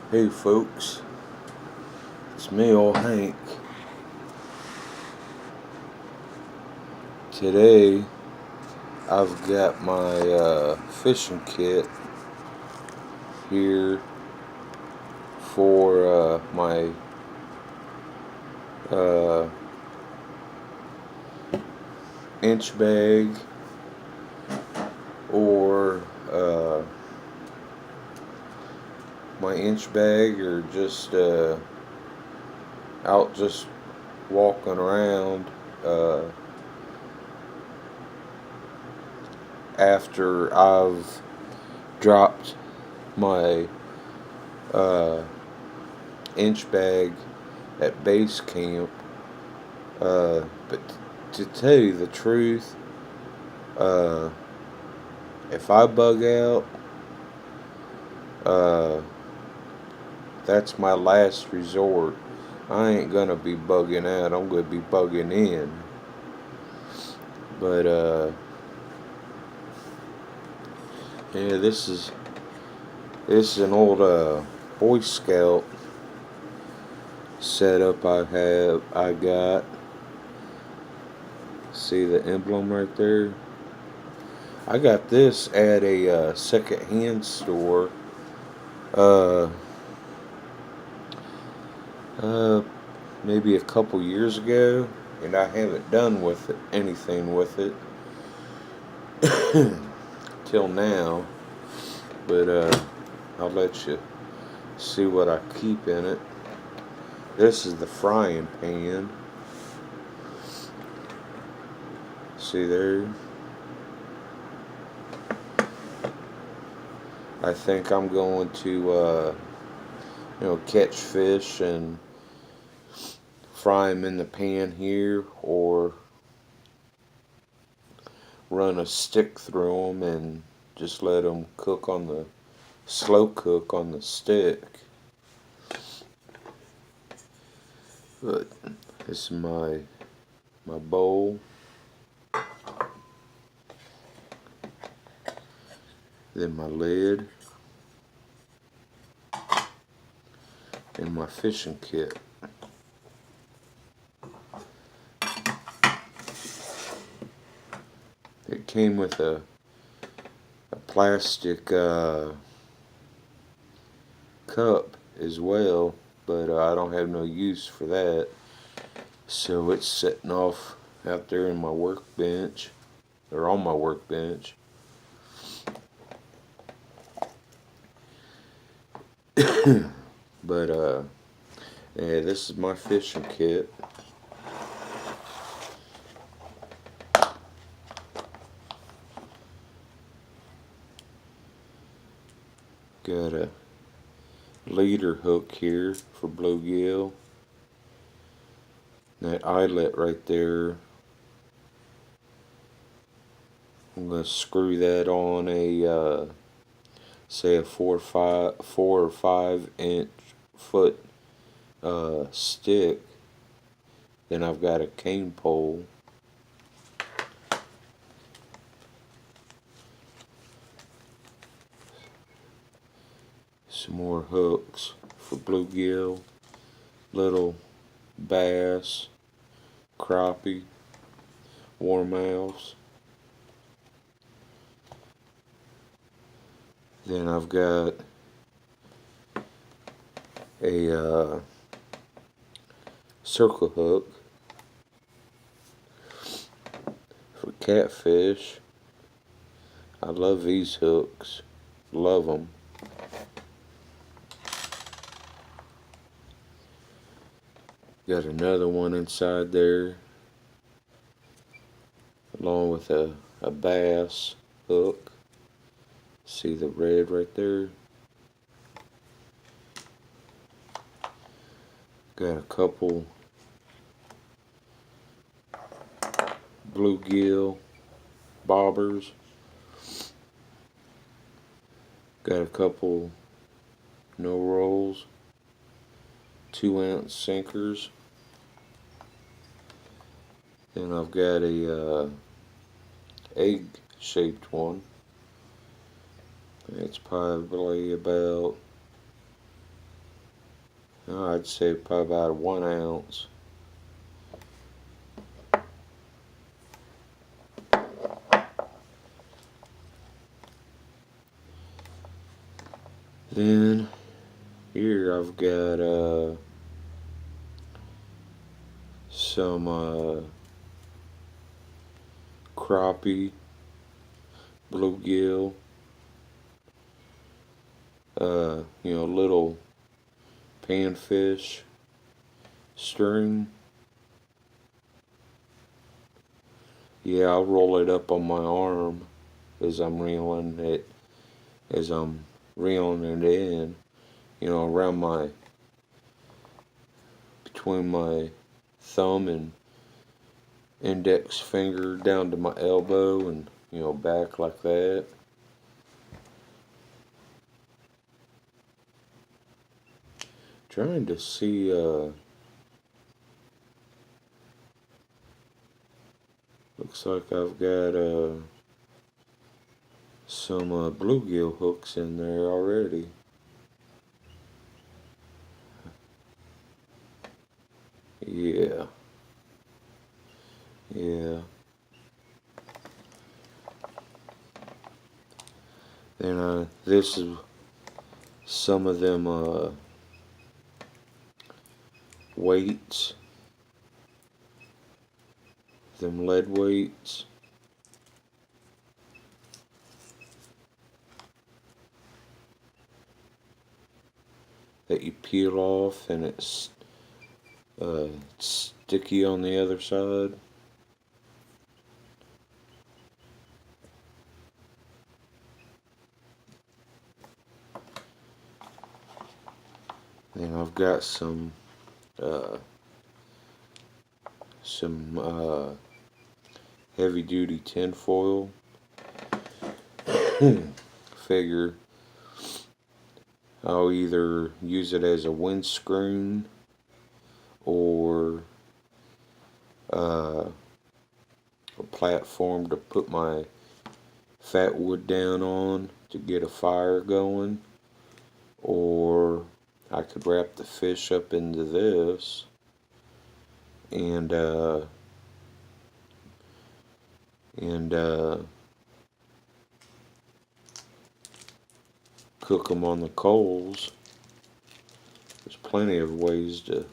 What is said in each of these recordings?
Hey folks, it's me, old Hank. Today I've got my fishing kit here for my uh, inch bag or my inch bag or just out just walking around after I've dropped my uh, inch bag at base camp. But to tell you the truth, uh, if I bug out, uh, that's my last resort. I ain't gonna be bugging out. I'm gonna be bugging in. But yeah, this is an old Boy Scout setup I got. See the emblem right there? I got this at a second-hand store. Uh, uh, Maybe a couple years ago, and I haven't done with it anything with it till now. But I'll let you see what I keep in it. This is the frying pan. See there? I think I'm going to, catch fish and fry them in the pan here, or run a stick through them and just let them cook on the slow cook on the stick. But this is my bowl. Then my lid and my fishing kit. It came with a plastic cup as well, but I don't have no use for that. So it's sitting off out there in my workbench, or on my workbench. But yeah, this is my fishing kit. Got a leader hook here for bluegill. That eyelet right there, I'm gonna screw that on a say a 4 or 5 inch foot stick. Then I've got a cane pole. Some more hooks for bluegill, little bass, crappie, warmouths. Then I've got a circle hook for catfish. I love these hooks. Love them. Got another one inside there, along with a bass hook. See the red right there? Got a couple bluegill bobbers. Got a couple no rolls, 2-ounce sinkers. Then I've got a egg shaped one. It's probably about I'd say probably about 1 ounce. Then here I've got some crappie, bluegill, little panfish string. Yeah, I'll roll it up on my arm as I'm reeling it in, around between my thumb and index finger down to my elbow, and back like that. Trying to see looks like I've got some bluegill hooks in there already. Yeah. Then this is some of them weights, them lead weights. That you peel off, and it's sticky on the other side. Then I've got some heavy duty tinfoil. Figure I'll either use it as a windscreen or a platform to put my fat wood down on to get a fire going, or I could wrap the fish up into this and cook them on the coals. There's plenty of ways to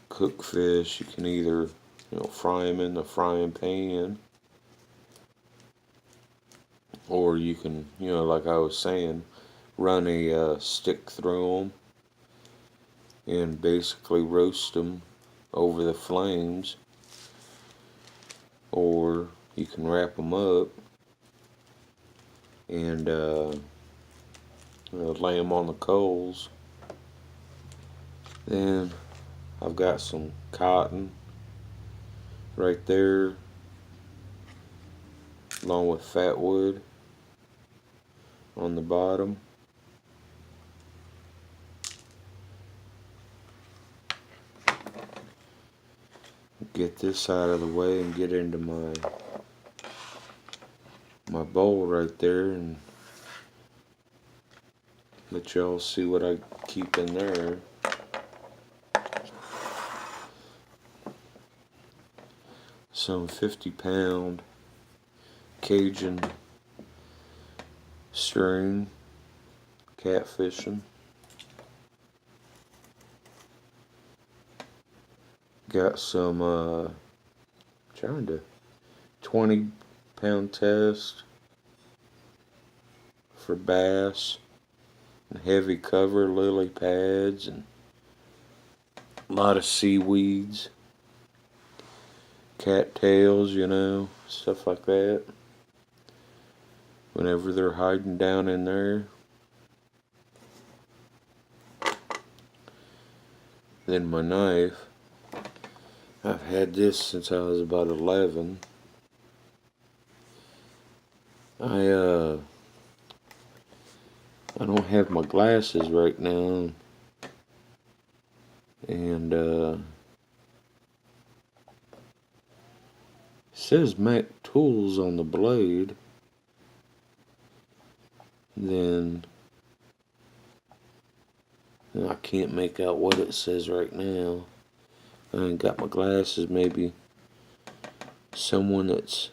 cook fish. You can either fry them in the frying pan, or you can, like I was saying, run a stick through them and basically roast them over the flames, or you can wrap them up and lay them on the coals. Then I've got some cotton right there, along with fat wood on the bottom. Get this out of the way and get into my bowl right there, and let y'all see what I keep in there. Some 50-pound Cajun string catfishing. Got some trying to 20-pound test for bass, and heavy cover lily pads, and a lot of seaweeds, cattails, stuff like that. Whenever they're hiding down in there. Then my knife. I've had this since I was about 11. I don't have my glasses right now, and it says Mac Tools on the blade. Then I can't make out what it says right now. I ain't got my glasses. Maybe someone that's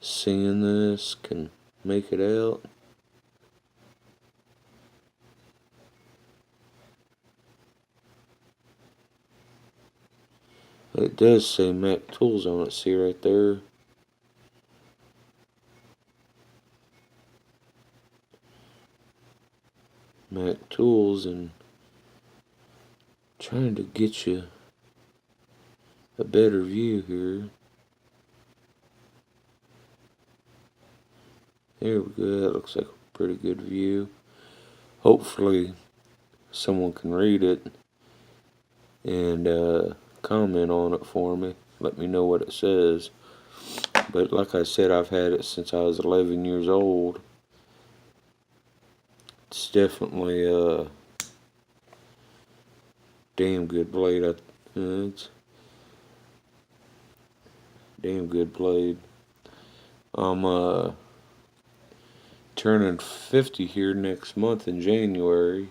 seeing this can make it out. It does say Mac Tools on it. See right there? Mac Tools, and trying to get you a better view here. There we go. That looks like a pretty good view. Hopefully someone can read it and comment on it for me. Let me know what it says. But like I said, I've had it since I was 11 years old. It's definitely a damn good blade. It's a damn good blade. I'm turning 50 here next month in January.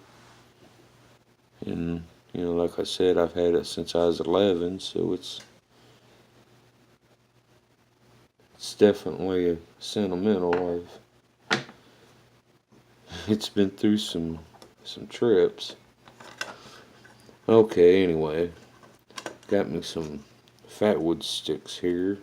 And, you know, like I said, I've had it since I was 11, so it's definitely sentimental. It's been through some trips. Okay, anyway, got me some Fatwood sticks here.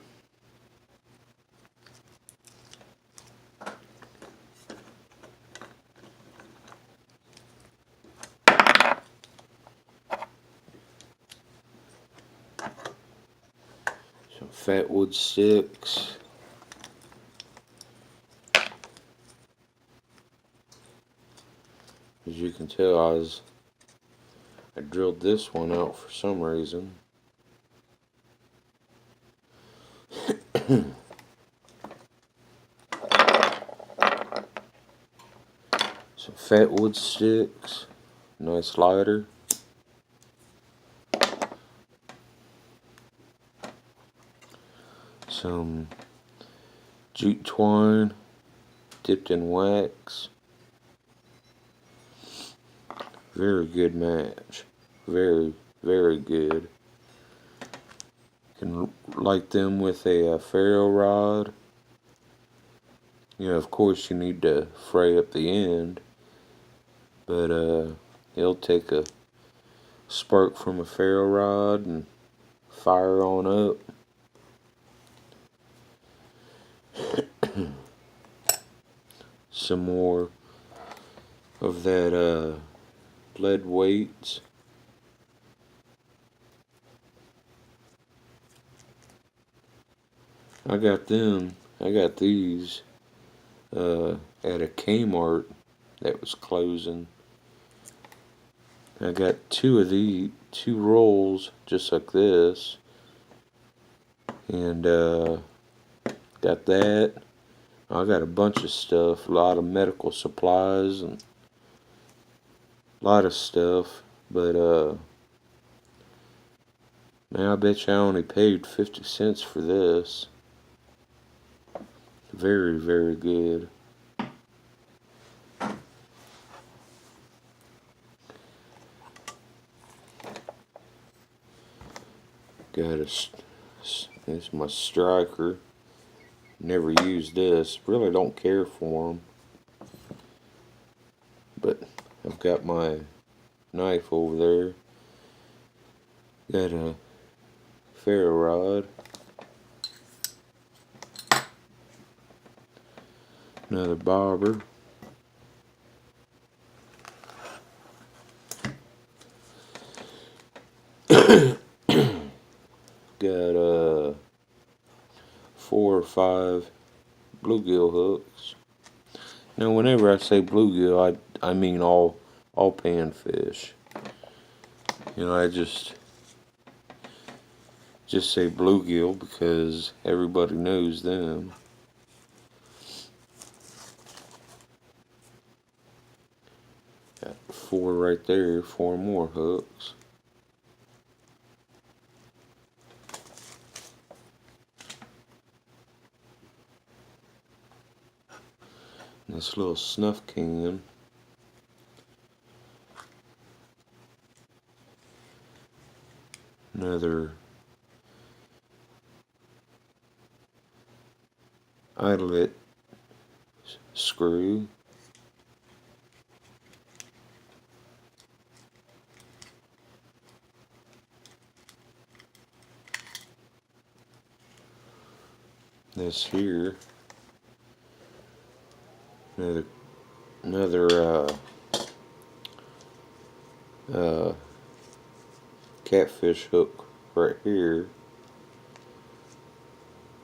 Some Fatwood sticks. As you can tell, I drilled this one out for some reason. Some Fatwood sticks. Nice lighter. Some jute twine dipped in wax. Very good match. Very, very good. Can light them with a ferro rod. You know, of course, you need to fray up the end, but it'll take a spark from a ferro rod and fire on up. Some more of that lead weights. I got these at a Kmart that was closing. I got two rolls just like this, and got that. I got a bunch of stuff, a lot of medical supplies and a lot of stuff, but man, I bet you I only paid 50 cents for this. Very, very good. It's my striker. Never used this. Really don't care for them. But I've got my knife over there. Got a ferro rod. Another bobber. Got 4 or 5 bluegill hooks. Now, whenever I say bluegill, I mean all panfish. You know, I just say bluegill because everybody knows them. Got 4 right there, 4 more hooks. This little snuff can. another eyelet screw. This here, another catfish hook right here,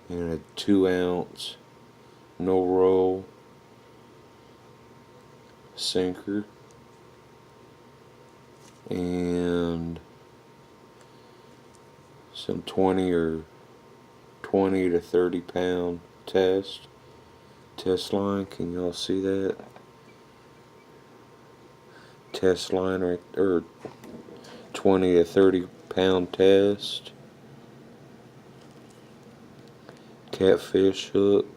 and a 2-ounce no roll sinker, and some 20 to 30 pound test line. Can y'all see that? Test line right, or 20 to 30 pound test. Catfish hook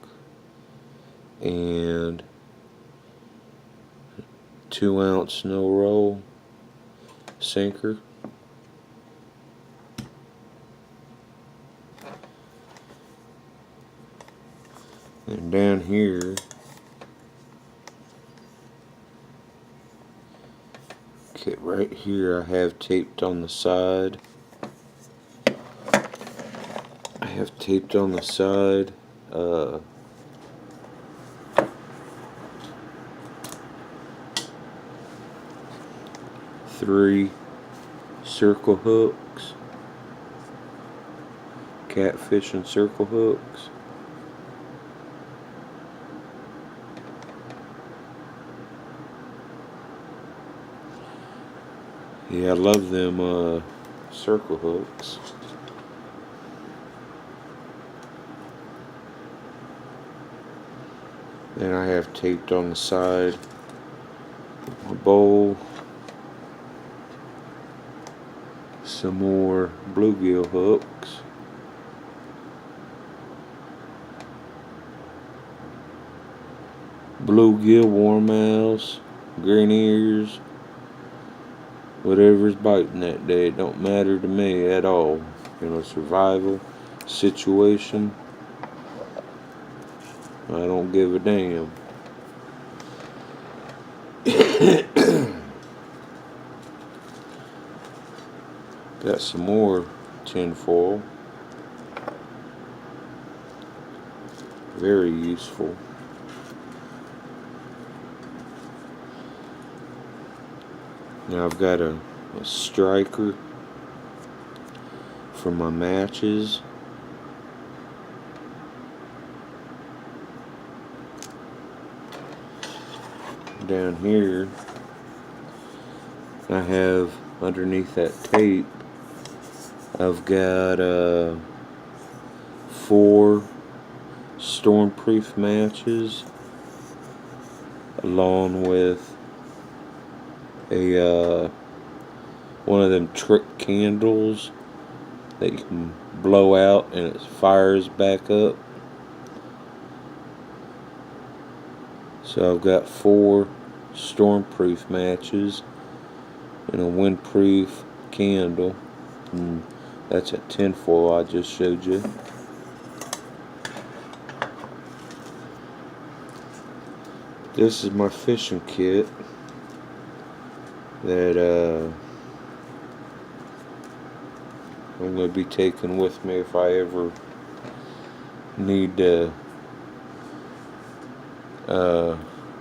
and 2-ounce no roll sinker. And down here, okay, right here I have taped on the side. I have taped on the side 3 circle hooks, catfish and circle hooks. Yeah, I love them circle hooks. Then I have taped on the side a bowl, some more bluegill hooks, bluegill, warmouths, green ears, whatever's biting that day. It don't matter to me at all. You know, survival situation, I don't give a damn. Got some more tin foil. Very useful. Now I've got a striker for my matches. Down here I have, underneath that tape, I've got 4 stormproof matches, along with a one of them trick candles that you can blow out and it fires back up. So I've got 4 stormproof matches and a windproof candle, and that's that tinfoil I just showed you. This is my fishing kit that I'm going to be taking with me if I ever need to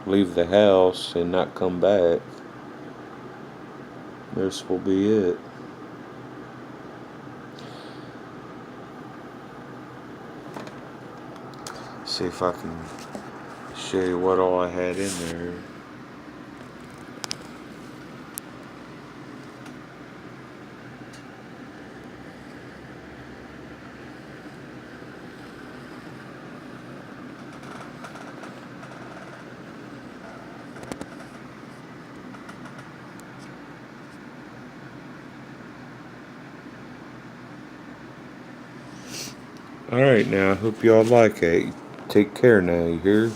leave the house and not come back. This will be it. See if I can show you what all I had in there. Alright, now I hope y'all like it. Take care now, you hear?